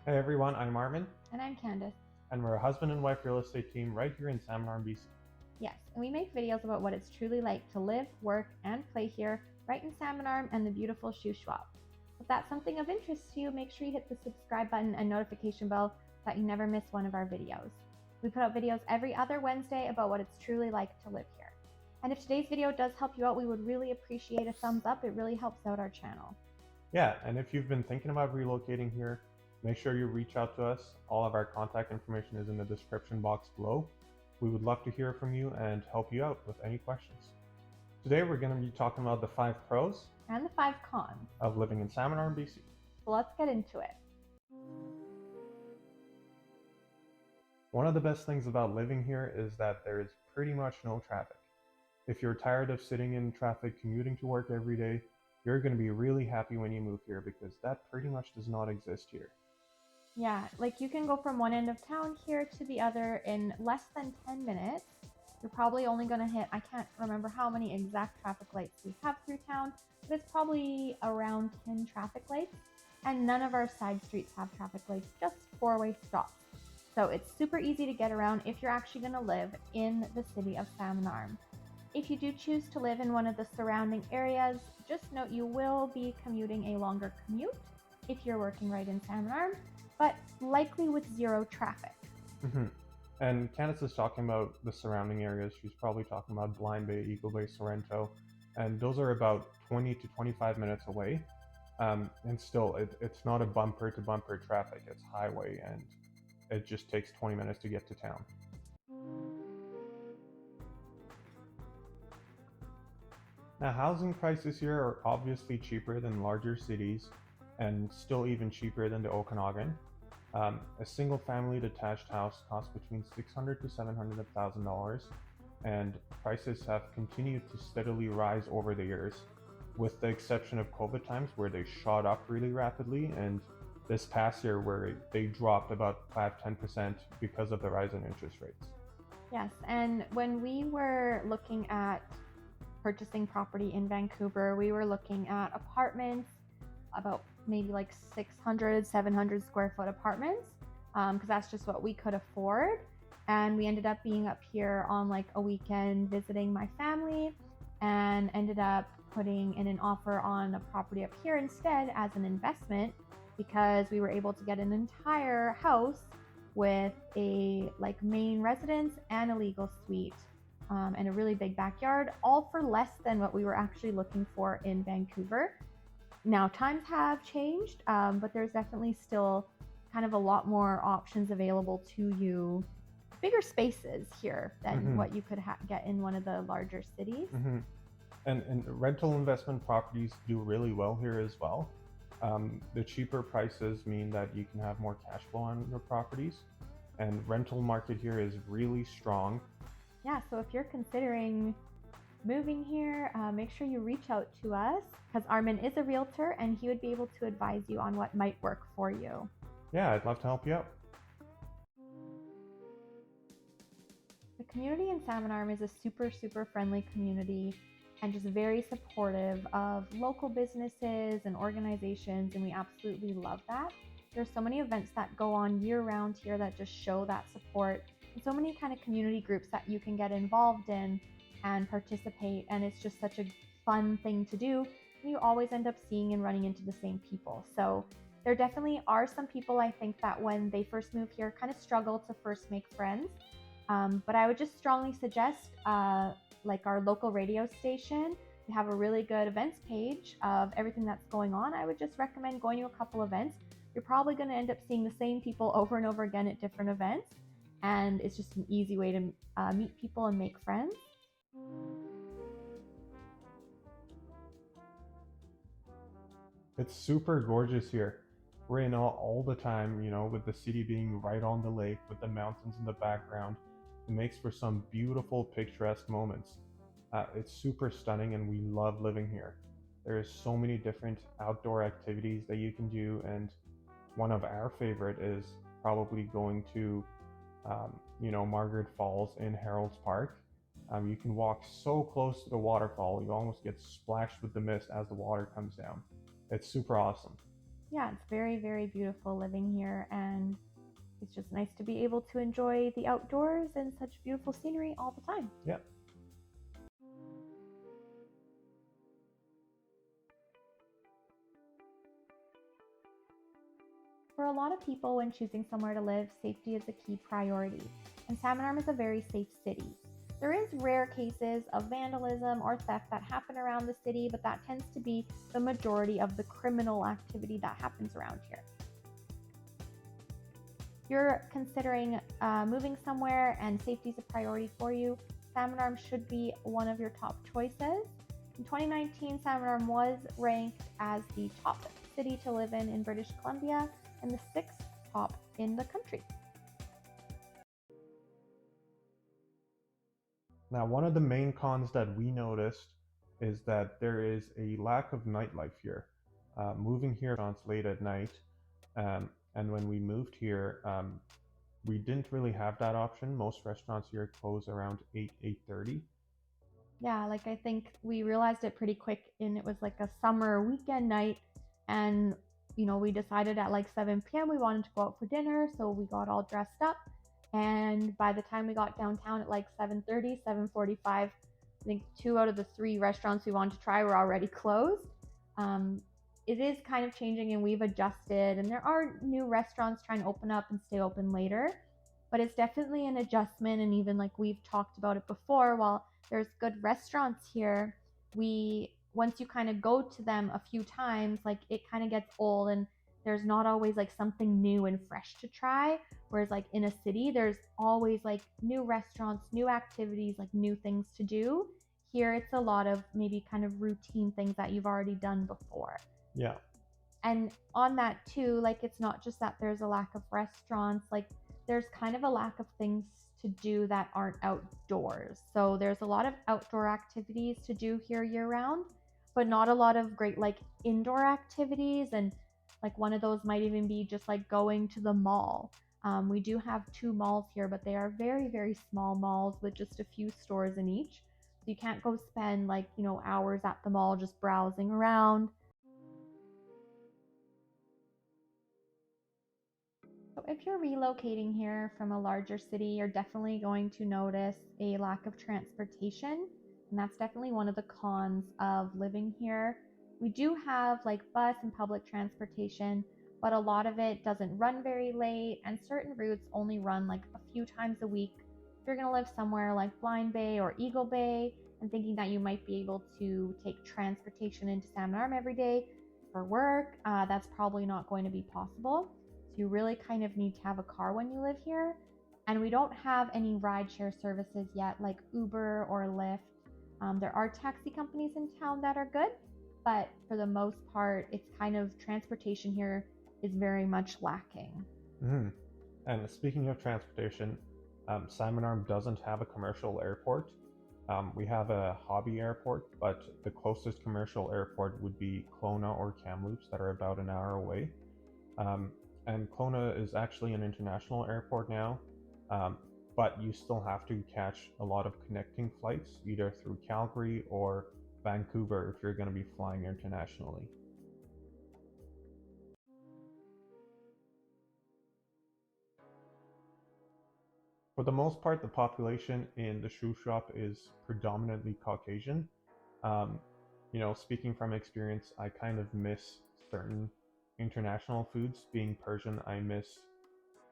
Hey everyone, I'm Armin, And I'm Candace. and we're a husband and wife real estate team right here in Salmon Arm, BC. Yes, and we make videos about what it's truly like to live, work, and play here, right in Salmon Arm and the beautiful Shuswap. If that's something of interest to you, make sure you hit the subscribe button and notification bell so that you never miss one of our videos. We put out videos every other Wednesday about what it's truly like to live here. And if today's video does help you out, we would really appreciate a thumbs up. It really helps out our channel. Yeah, and if you've been thinking about relocating here, make sure you reach out to us. All of our contact information is in the description box below. We would love to hear from you and help you out with any questions. Today we're going to be talking about the 5 pros And the 5 cons. of living in Salmon Arm, BC. So let's get into it. One of the best things about living here is that there is pretty much no traffic. If you're tired of sitting in traffic commuting to work every day, you're going to be really happy when you move here because that pretty much does not exist here. Yeah, like you can go from one end of town here to the other in less than 10 minutes. You're probably only going to hit, I can't remember how many exact traffic lights we have through town, but it's probably around 10 traffic lights. And none of our side streets have traffic lights, just four-way stops. So it's super easy to get around if you're actually going to live in the city of Salmon Arm. If you do choose to live in one of the surrounding areas, just note you will be commuting a longer commute if you're working right in Salmon Arm, but likely with zero traffic. Mm-hmm. And Candace is talking about the surrounding areas. She's probably talking about Blind Bay, Eagle Bay, Sorrento, and those are about 20 to 25 minutes away. And still, it's not a bumper to bumper traffic, it's highway, and it just takes 20 minutes to get to town. Now, housing prices here are obviously cheaper than larger cities and still even cheaper than the Okanagan. A single family detached house costs between $600 to $700,000, and prices have continued to steadily rise over the years, with the exception of COVID times where they shot up really rapidly, and this past year where they dropped about 5-10% because of the rise in interest rates. Yes, and when we were looking at purchasing property in Vancouver, we were looking at apartments, about maybe like 600, 700 square foot apartments, because that's just what we could afford. And we ended up being up here on like a weekend visiting my family and ended up putting in an offer on a property up here instead as an investment because we were able to get an entire house with a like main residence and a legal suite, and a really big backyard, all for less than what we were actually looking for in Vancouver. Now, times have changed, but there's definitely still kind of a lot more options available to you, bigger spaces here than Mm-hmm. what you could get in one of the larger cities. Mm-hmm. And rental investment properties do really well here as well. The cheaper prices mean that you can have more cash flow on your properties, and rental market here is really strong. Yeah, so if you're considering moving here, make sure you reach out to us because Armin is a realtor and he would be able to advise you on what might work for you. Yeah, I'd love to help you out. The community in Salmon Arm is a super friendly community and just very supportive of local businesses and organizations, and we absolutely love that. There's so many events that go on year round here that just show that support, and so many kind of community groups that you can get involved in and participate, and it's just such a fun thing to do. You always end up seeing and running into the same people. So there definitely are some people I think that when they first move here kind of struggle to first make friends, but I would just strongly suggest, like our local radio station, they have a really good events page of everything that's going on. I would just recommend going to a couple events. You're probably going to end up seeing the same people over and over again at different events, and it's just an easy way to meet people and make friends. It's super gorgeous here. Rain all the time, with the city being right on the lake with the mountains in the background. It makes for some beautiful, picturesque moments. It's super stunning, and we love living here. There's so many different outdoor activities that you can do, and one of our favorite is probably going to, Margaret Falls in Harold's Park. You can walk so close to the waterfall, you almost get splashed with the mist as the water comes down. It's super awesome. Yeah, it's very, very beautiful living here, and it's just nice to be able to enjoy the outdoors and such beautiful scenery all the time. Yeah. For a lot of people, when choosing somewhere to live, safety is a key priority, and Salmon Arm is a very safe city. There is rare cases of vandalism or theft that happen around the city, but that tends to be the majority of the criminal activity that happens around here. If you're considering moving somewhere and safety is a priority for you, Salmon Arm should be one of your top choices. In 2019, Salmon Arm was ranked as the top city to live in British Columbia and the 6th top in the country. Now, one of the main cons that we noticed is that there is a lack of nightlife here. Moving here on late at night, and when we moved here, we didn't really have that option. Most restaurants here close around 8:30. Yeah, like I think we realized it pretty quick, and it was like a summer weekend night, and we decided at like 7 p.m. we wanted to go out for dinner, so we got all dressed up, and by the time we got downtown at like 7:30, 7:45, I think 2 out of the 3 restaurants we wanted to try were already closed. It is kind of changing, and we've adjusted, and there are new restaurants trying to open up and stay open later, but it's definitely an adjustment. And even like we've talked about it before, while there's good restaurants here, once you kind of go to them a few times, like it kind of gets old, and there's not always like something new and fresh to try. Whereas like in a city, there's always like new restaurants, new activities, like new things to do. Here it's a lot of maybe kind of routine things that you've already done before. Yeah. And on that too, like it's not just that there's a lack of restaurants, like there's kind of a lack of things to do that aren't outdoors. So there's a lot of outdoor activities to do here year round, but not a lot of great like indoor activities. And like one of those might even be just like going to the mall. We do have 2 malls here, but they are very, very small malls with just a few stores in each. So you can't go spend like, hours at the mall just browsing around. So if you're relocating here from a larger city, you're definitely going to notice a lack of transportation. And that's definitely one of the cons of living here. We do have like bus and public transportation, but a lot of it doesn't run very late, and certain routes only run like a few times a week. If you're going to live somewhere like Blind Bay or Eagle Bay and thinking that you might be able to take transportation into Salmon Arm every day for work, that's probably not going to be possible. So you really kind of need to have a car when you live here. And we don't have any rideshare services yet like Uber or Lyft. There are taxi companies in town that are good, but for the most part, it's kind of transportation here is very much lacking. Mm-hmm. And speaking of transportation, Salmon Arm doesn't have a commercial airport. We have a hobby airport, but the closest commercial airport would be Kelowna or Kamloops that are about an hour away. Um, and Kelowna is actually an international airport now, but you still have to catch a lot of connecting flights either through Calgary or Vancouver if you're going to be flying internationally. For the most part, the population in the Shuswap is predominantly Caucasian. Um, Speaking from experience, I kind of miss certain international foods. Being Persian, I miss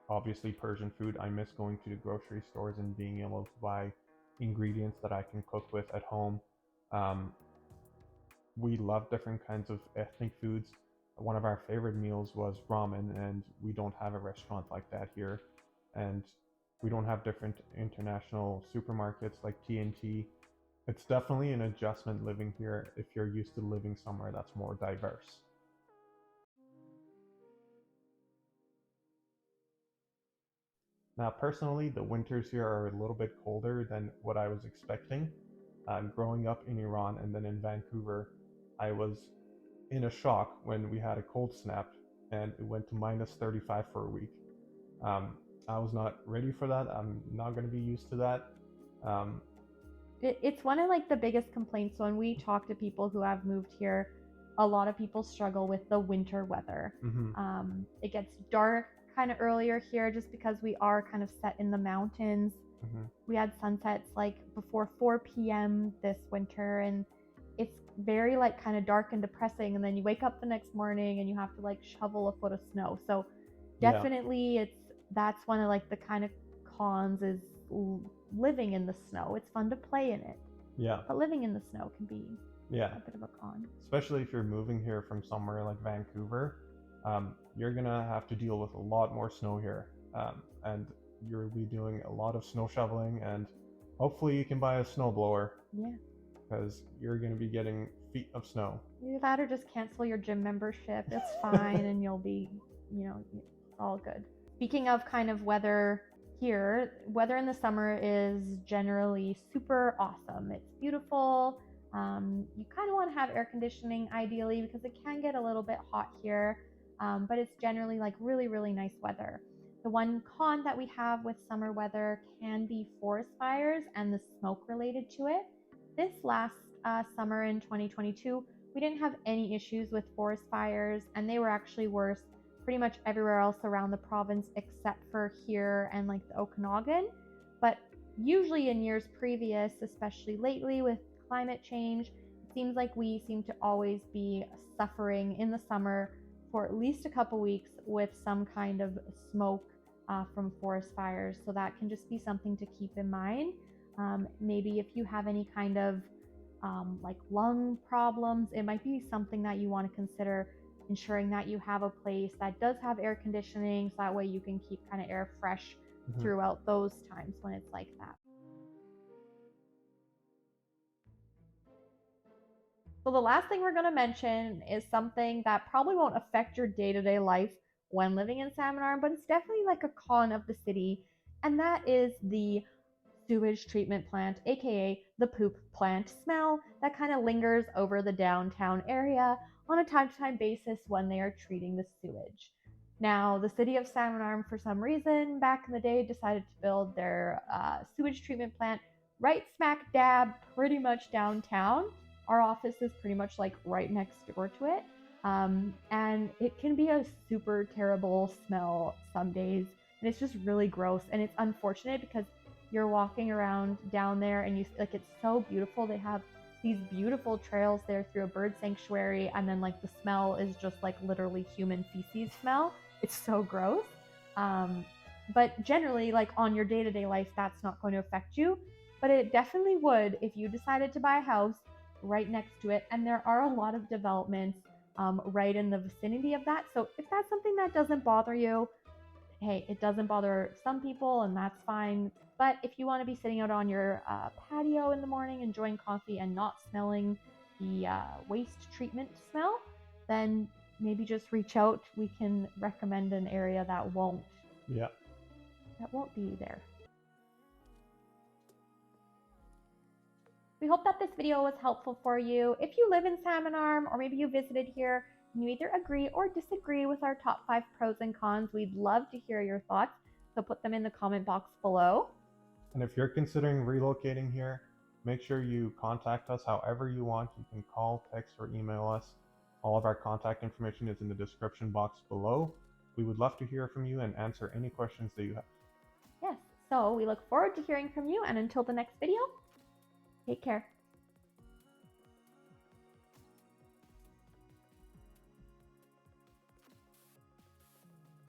obviously Persian food. I miss going to the grocery stores and being able to buy ingredients that I can cook with at home. Um, we love different kinds of ethnic foods. One of our favorite meals was ramen, and we don't have a restaurant like that here. And we don't have different international supermarkets like TNT. It's definitely an adjustment living here if you're used to living somewhere that's more diverse. Now, personally, the winters here are a little bit colder than what I was expecting. Growing up in Iran and then in Vancouver, I was in a shock when we had a cold snap and it went to minus 35 for a week. Um, I was not ready for that. I'm not going to be used to that. Um, It's one of like the biggest complaints when we talk to people who have moved here. a lot of people struggle with the winter weather. It gets dark kind of earlier here just because we are kind of set in the mountains. We had sunsets like before 4 p.m. this winter, and it's very like kind of dark and depressing, and then you wake up the next morning and you have to like shovel a foot of snow. So definitely that's one of like the kind of cons is living in the snow. It's fun to play in it. But living in the snow can be a bit of a con. Especially if you're moving here from somewhere like Vancouver, you're gonna have to deal with a lot more snow here, and you'll be doing a lot of snow shoveling, and hopefully you can buy a snowblower. Because you're gonna be getting feet of snow. Either that or just cancel your gym membership. It's fine, and you'll be, it's all good. Speaking of kind of weather here, weather in the summer is generally super awesome. It's beautiful. You kind of want to have air conditioning ideally because it can get a little bit hot here, but it's generally like really, really nice weather. The one con that we have with summer weather can be forest fires and the smoke related to it. This last summer in 2022, we didn't have any issues with forest fires, and they were actually worse pretty much everywhere else around the province except for here and like the Okanagan. But usually in years previous, especially lately with climate change, it seems like we seem to always be suffering in the summer for at least a couple weeks with some kind of smoke from forest fires. So that can just be something to keep in mind. Maybe if you have any kind of like lung problems, it might be something that you want to consider ensuring that you have a place that does have air conditioning, so that way you can keep kind of air fresh throughout those times when it's like that. So the last thing we're going to mention is something that probably won't affect your day-to-day life when living in Salmon Arm, but it's definitely like a con of the city, and that is the sewage treatment plant, aka the poop plant smell that kind of lingers over the downtown area on a time-to-time basis when they are treating the sewage. Now, the city of Salmon Arm, for some reason, back in the day, decided to build their sewage treatment plant right smack dab, pretty much downtown. Our office is pretty much like right next door to it. And it can be a super terrible smell some days, and it's just really gross. And it's unfortunate because you're walking around down there and it's so beautiful. They have these beautiful trails there through a bird sanctuary, and then like the smell is just like literally human feces smell. It's so gross. But generally, like on your day-to-day life, that's not going to affect you, but it definitely would if you decided to buy a house right next to it. And there are a lot of developments right in the vicinity of that. So if that's something that doesn't bother you, hey, it doesn't bother some people, and that's fine. But if you want to be sitting out on your patio in the morning, enjoying coffee and not smelling the waste treatment smell, then maybe just reach out. We can recommend an area that won't be there. We hope that this video was helpful for you. If you live in Salmon Arm, or maybe you visited here, and you either agree or disagree with our top 5 pros and cons, we'd love to hear your thoughts. So put them in the comment box below. And if you're considering relocating here, make sure you contact us however you want. You can call, text, or email us. All of our contact information is in the description box below. We would love to hear from you and answer any questions that you have. Yes, so we look forward to hearing from you, and until the next video, take care.